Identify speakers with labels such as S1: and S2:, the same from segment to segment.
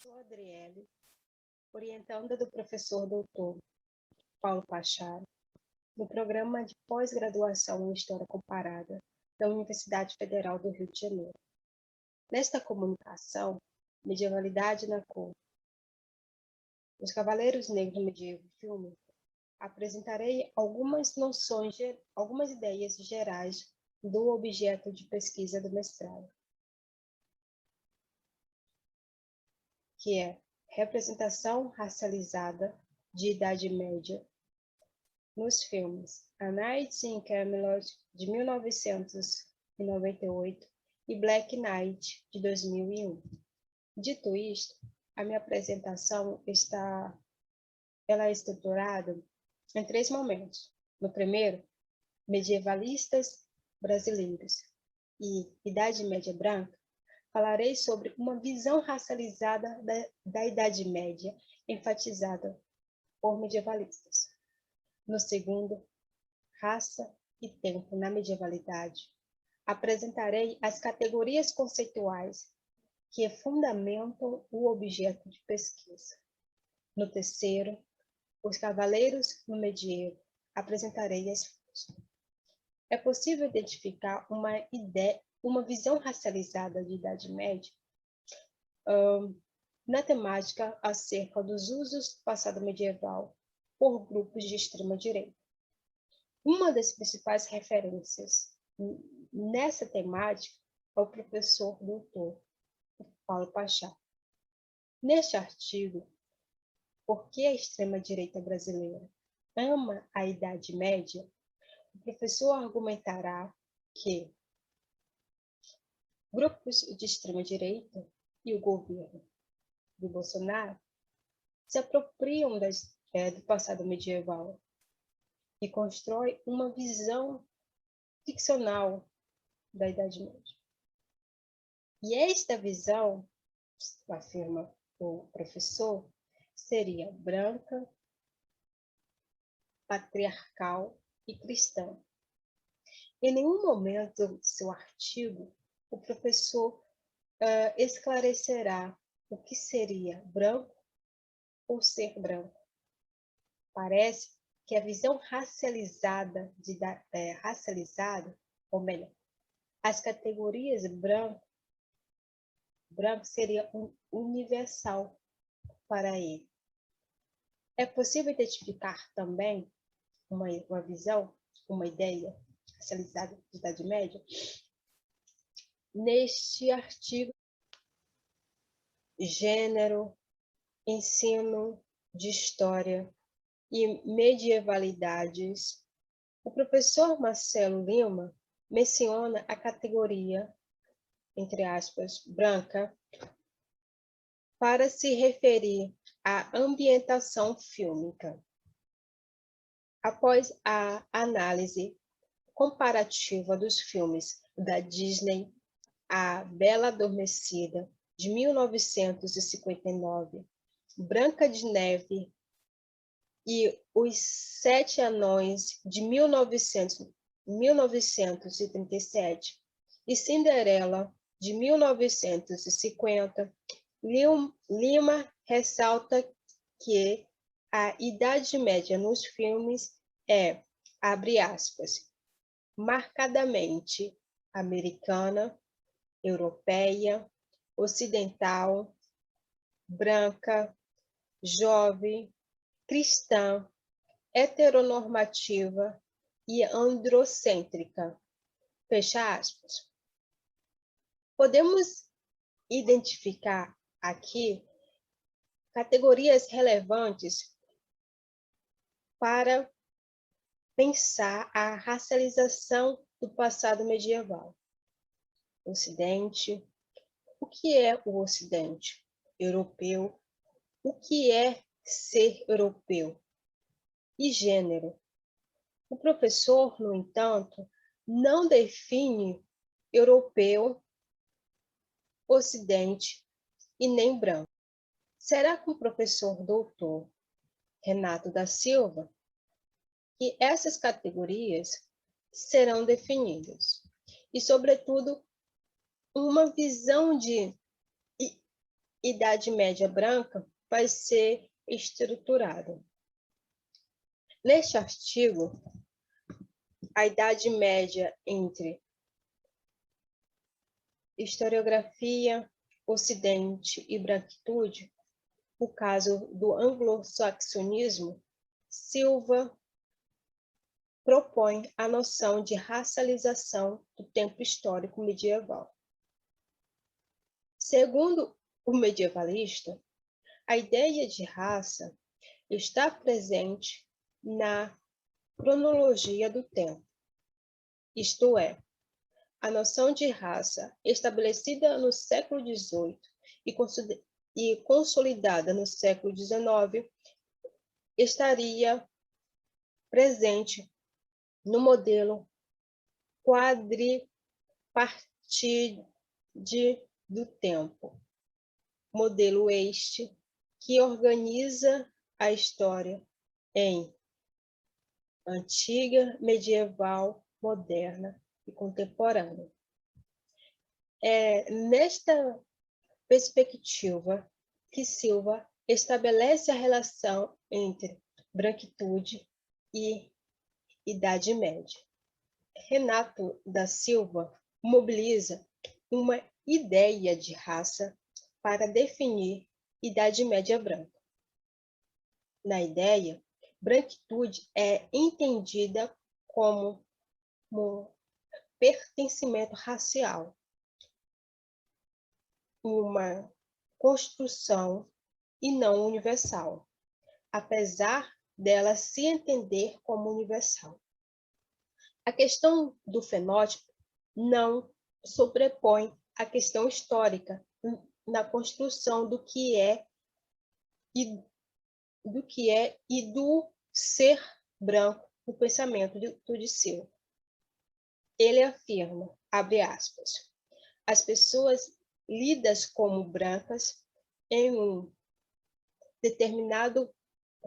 S1: Sou Adriele, orientanda do professor doutor Paulo Pacharo, no programa de pós-graduação em História Comparada da Universidade Federal do Rio de Janeiro. Nesta comunicação, Medievalidade na Cor, Os Cavaleiros Negros no Medievo Filme, apresentarei algumas ideias gerais do objeto de pesquisa do mestrado, que é representação racializada de Idade Média nos filmes A Night in Camelot, de 1998, e Black Knight, de 2001. Dito isto, a minha apresentação é estruturada em 3 momentos. No primeiro, medievalistas brasileiros e Idade Média Branca, falarei sobre uma visão racializada da Idade Média, enfatizada por medievalistas. No segundo, raça e tempo na medievalidade, apresentarei as categorias conceituais que fundamentam o objeto de pesquisa. No terceiro, os cavaleiros no medievo, apresentarei as fontes. É possível identificar uma visão racializada de Idade Média na temática acerca dos usos do passado medieval por grupos de extrema-direita. Uma das principais referências nessa temática é o professor doutor Paulo Pacharo. Neste artigo, Por que a extrema-direita brasileira ama a Idade Média?, o professor argumentará que grupos de extrema-direita e o governo de Bolsonaro se apropriam do passado medieval e constrói uma visão ficcional da Idade Média. E esta visão, afirma o professor, seria branca, patriarcal e cristã. Em nenhum momento do seu artigo, o professor esclarecerá o que seria branco ou ser branco. Parece que a visão racializada, ou melhor, as categorias branco seria universal para ele. É possível identificar também uma visão, uma ideia racializada de Idade Média neste artigo Gênero, Ensino de História e Medievalidades. O professor Marcelo Lima menciona a categoria, entre aspas, branca, para se referir à ambientação fílmica. Após a análise comparativa dos filmes da Disney, A Bela Adormecida, de 1959, Branca de Neve e Os Sete Anões, de 1937, e Cinderela, de 1950, Lima ressalta que a Idade Média nos filmes é, abre aspas, marcadamente americana, europeia, ocidental, branca, jovem, cristã, heteronormativa e androcêntrica. Fecha aspas. Podemos identificar aqui categorias relevantes para pensar a racialização do passado medieval. Ocidente. O que é o Ocidente? Europeu. O que é ser europeu? E gênero. O professor, no entanto, não define europeu, ocidente e nem branco. Será que o professor doutor Renato da Silva que essas categorias serão definidas? E, sobretudo, uma visão de Idade Média Branca vai ser estruturada. Neste artigo, a Idade Média entre historiografia, Ocidente e branquitude, o caso do anglo-saxonismo, Silva propõe a noção de racialização do tempo histórico medieval. Segundo o medievalista, a ideia de raça está presente na cronologia do tempo, isto é, a noção de raça estabelecida no século XVIII e consolidada no século XIX estaria presente no modelo quadripartite do tempo, modelo este que organiza a história em antiga, medieval, moderna e contemporânea. É nesta perspectiva que Silva estabelece a relação entre branquitude e Idade Média. Renato da Silva mobiliza uma ideia de raça para definir Idade Média Branca. Na ideia, branquitude é entendida como um pertencimento racial, uma construção e não universal, apesar dela se entender como universal. A questão do fenótipo não sobrepõe a questão histórica na construção do que é e do ser branco no pensamento de Silva. Ele afirma, abre aspas, as pessoas lidas como brancas em um determinado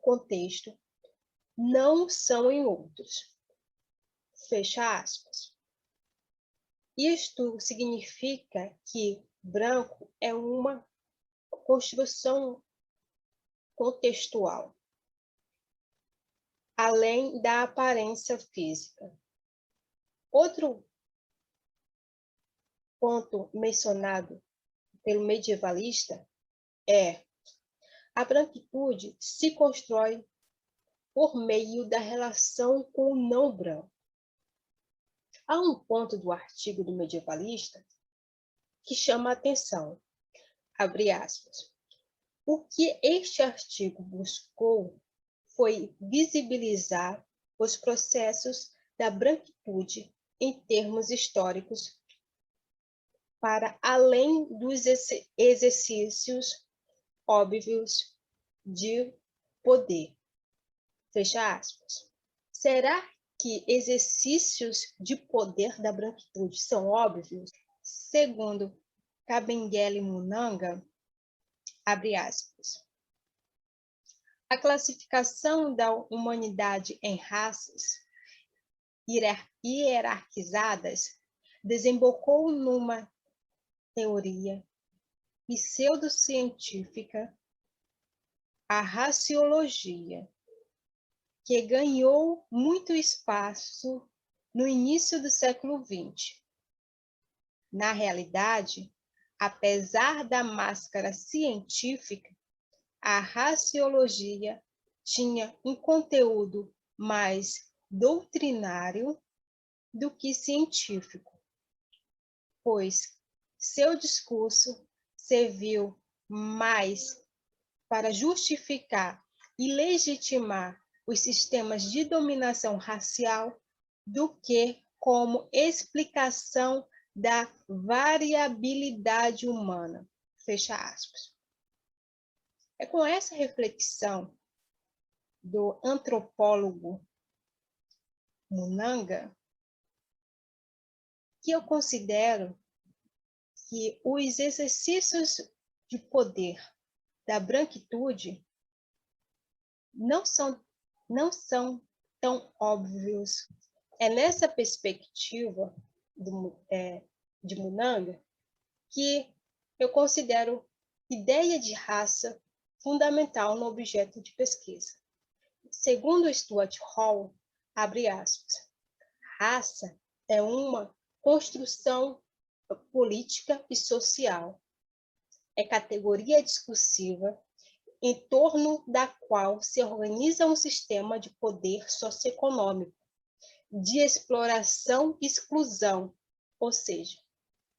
S1: contexto não são em outros. Fecha aspas. Isto significa que branco é uma construção contextual, além da aparência física. Outro ponto mencionado pelo medievalista é a branquitude se constrói por meio da relação com o não branco. Há um ponto do artigo do medievalista que chama a atenção, abre aspas. O que este artigo buscou foi visibilizar os processos da branquitude em termos históricos para além dos exercícios óbvios de poder. Fecha aspas. Será que exercícios de poder da branquitude são óbvios? Segundo Kabengele Munanga, abre aspas. A classificação da humanidade em raças hierarquizadas desembocou numa teoria pseudocientífica, a raciologia, que ganhou muito espaço no início do século XX. Na realidade, apesar da máscara científica, a raciologia tinha um conteúdo mais doutrinário do que científico, pois seu discurso serviu mais para justificar e legitimar os sistemas de dominação racial do que como explicação da variabilidade humana. Fecha aspas. É com essa reflexão do antropólogo Munanga que eu considero que os exercícios de poder da branquitude não são tão óbvios. É nessa perspectiva de Munanga que eu considero ideia de raça fundamental no objeto de pesquisa. Segundo Stuart Hall, abre aspas, raça é uma construção política e social. É categoria discursiva em torno da qual se organiza um sistema de poder socioeconômico, de exploração e exclusão, ou seja,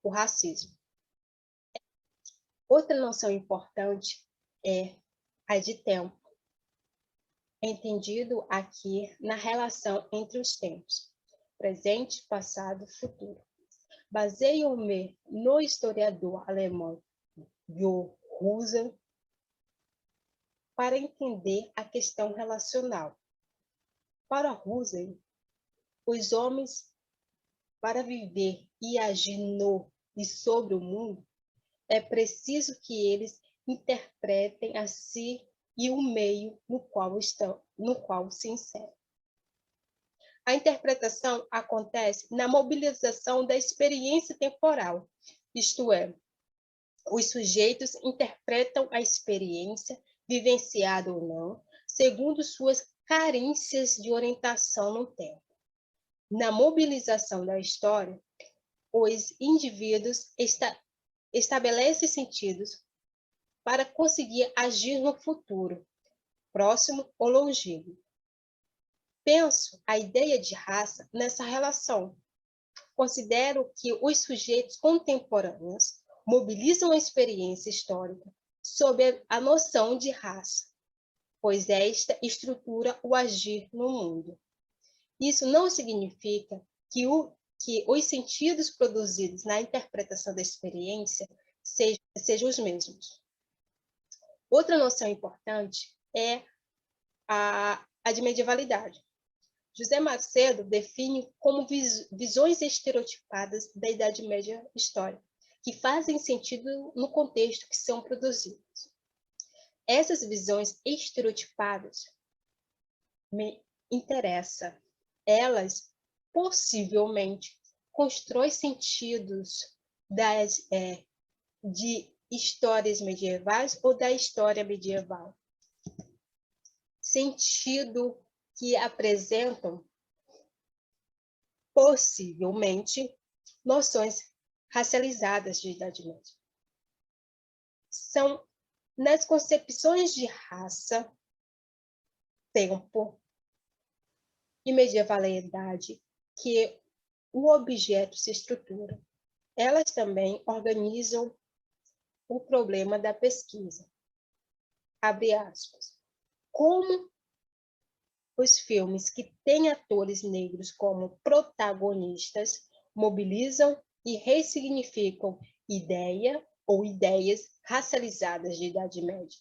S1: o racismo. Outra noção importante é a de tempo, entendido aqui na relação entre os tempos, presente, passado e futuro. Baseio-me no historiador alemão Jo Husserl para entender a questão relacional. Para Husserl, os homens, para viver e agir no e sobre o mundo, é preciso que eles interpretem a si e o meio no qual se inserem. A interpretação acontece na mobilização da experiência temporal, isto é, os sujeitos interpretam a experiência, vivenciada ou não, segundo suas carências de orientação no tempo. Na mobilização da história, os indivíduos estabelecem sentidos para conseguir agir no futuro, próximo ou longínquo. Penso a ideia de raça nessa relação. Considero que os sujeitos contemporâneos mobilizam a experiência histórica sob a noção de raça, pois esta estrutura o agir no mundo. Isso não significa que os sentidos produzidos na interpretação da experiência sejam os mesmos. Outra noção importante é a de medievalidade. José Macedo define como visões estereotipadas da Idade Média histórica, que fazem sentido no contexto que são produzidas. Essas visões estereotipadas me interessam. Elas, possivelmente, constroem sentidos de histórias medievais ou da história medieval. Sentido que apresentam, possivelmente, noções racializadas de Idade Média. São nas concepções de raça, tempo e medievalidade que o objeto se estrutura. Elas também organizam o problema da pesquisa. Abre aspas. Como os filmes que têm atores negros como protagonistas mobilizam e ressignificam ideia ou ideias racializadas de Idade Média.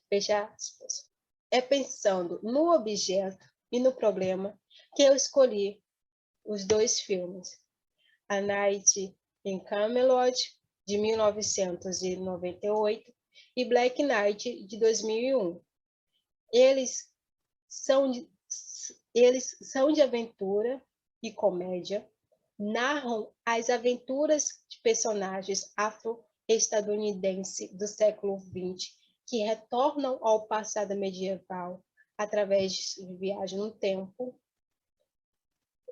S1: Fecha aspas. É pensando no objeto e no problema que eu escolhi os dois filmes. A Night in Camelot, de 1998, e Black Knight, de 2001. Eles são de aventura e comédia, narram as aventuras de personagens afro-estadunidenses do século XX que retornam ao passado medieval através de viagem no tempo.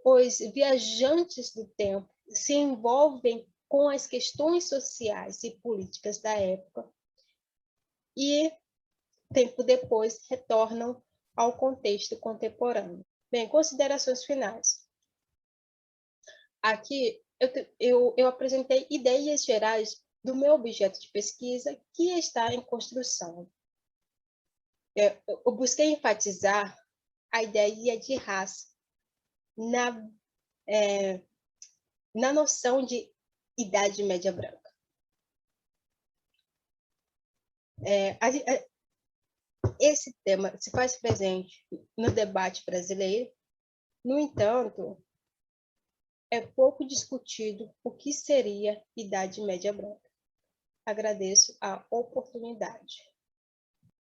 S1: Os viajantes do tempo se envolvem com as questões sociais e políticas da época e, tempo depois, retornam ao contexto contemporâneo. Bem, considerações finais. Aqui eu apresentei ideias gerais do meu objeto de pesquisa que está em construção. Eu busquei enfatizar a ideia de raça na noção de Idade Média Branca. Esse tema se faz presente no debate brasileiro, no entanto, é pouco discutido o que seria Idade Média Branca. Agradeço a oportunidade.